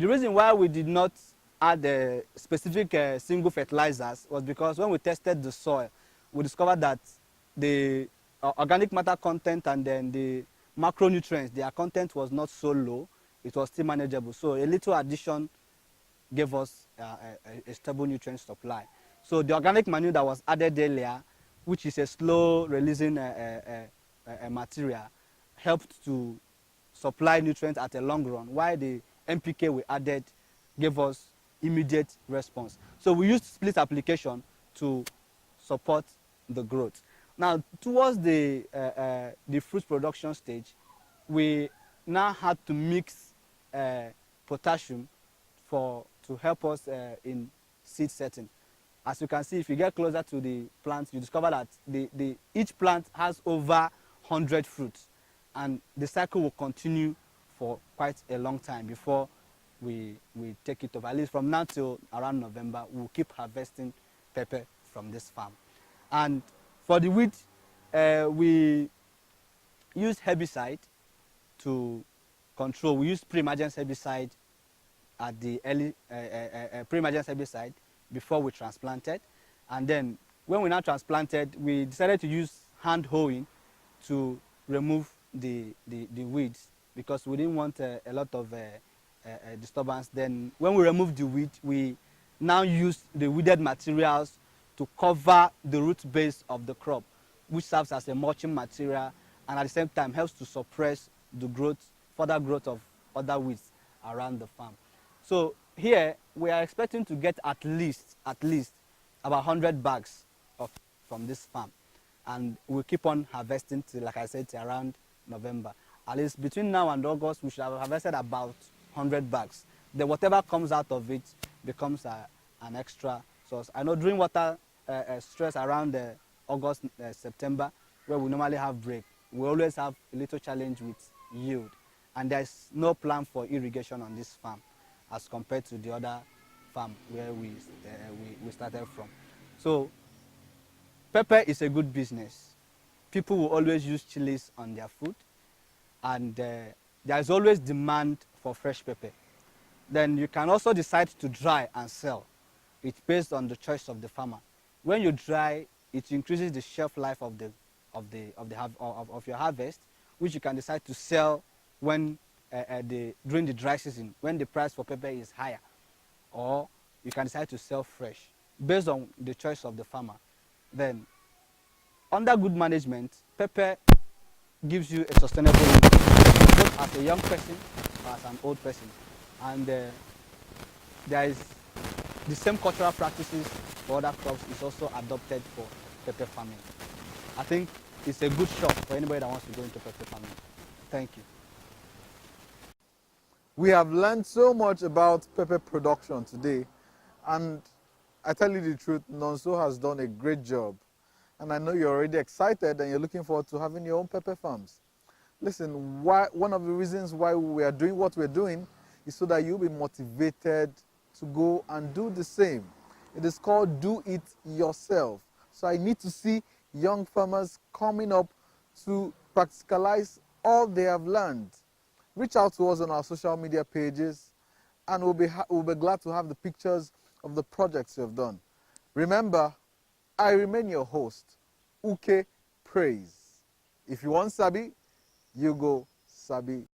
The reason why we did not add specific single fertilizers was because when we tested the soil, we discovered that the organic matter content and then the macronutrients, their content was not so low. It was still manageable. So a little addition gave us a stable nutrient supply. So the organic manure that was added earlier, which is a slow releasing material, helped to supply nutrients at a long run, while the NPK we added gave us immediate response. So we used split application to support the growth. Now, towards the fruit production stage, we now had to mix potassium to help us in seed setting. As you can see, if you get closer to the plant, you discover that each plant has over 100 fruits, and the cycle will continue for quite a long time before we take it over. At least from now till around November, we'll keep harvesting pepper from this farm. And for the wheat, we use herbicide to control. We use pre-emergence herbicide at the early pre-emergence herbicide before we transplanted. And then when we now transplanted, we decided to use hand hoeing to remove the weeds, because we didn't want a lot of disturbance. Then when we removed the weed, we now use the weeded materials to cover the root base of the crop, which serves as a mulching material and at the same time helps to suppress the further growth of other weeds around the farm. So here we are expecting to get at least about 100 bags from this farm, and we'll keep on harvesting till, like I said, till around November. At least between now and August, we should have harvested about 100 bags. Then whatever comes out of it becomes an extra source. I know during water stress around August, September, where we normally have break, we always have a little challenge with yield, and there's no plan for irrigation on this farm as compared to the other farm where we started from. So pepper is a good business. People will always use chilies on their food, and there is always demand for fresh pepper. Then you can also decide to dry and sell. It's based on the choice of the farmer. When you dry, it increases the shelf life of your harvest, which you can decide to sell when during the dry season, when the price for pepper is higher, or you can decide to sell fresh based on the choice of the farmer. Then, under good management, pepper gives you a sustainable income, both as a young person or as an old person. And there is the same cultural practices for other crops is also adopted for pepper farming. I think it's a good shot for anybody that wants to go into pepper farming. Thank you. We have learned so much about pepper production today, and I tell you the truth, Nsukka has done a great job. And I know you're already excited and you're looking forward to having your own pepper farms. Listen, one of the reasons why we are doing what we're doing is so that you'll be motivated to go and do the same. It is called Do It Yourself. So I need to see young farmers coming up to practicalize all they have learned. Reach out to us on our social media pages, and we'll be glad to have the pictures of the projects you have done. Remember, I remain your host, Uke Praise. If you want Sabi, you go Sabi.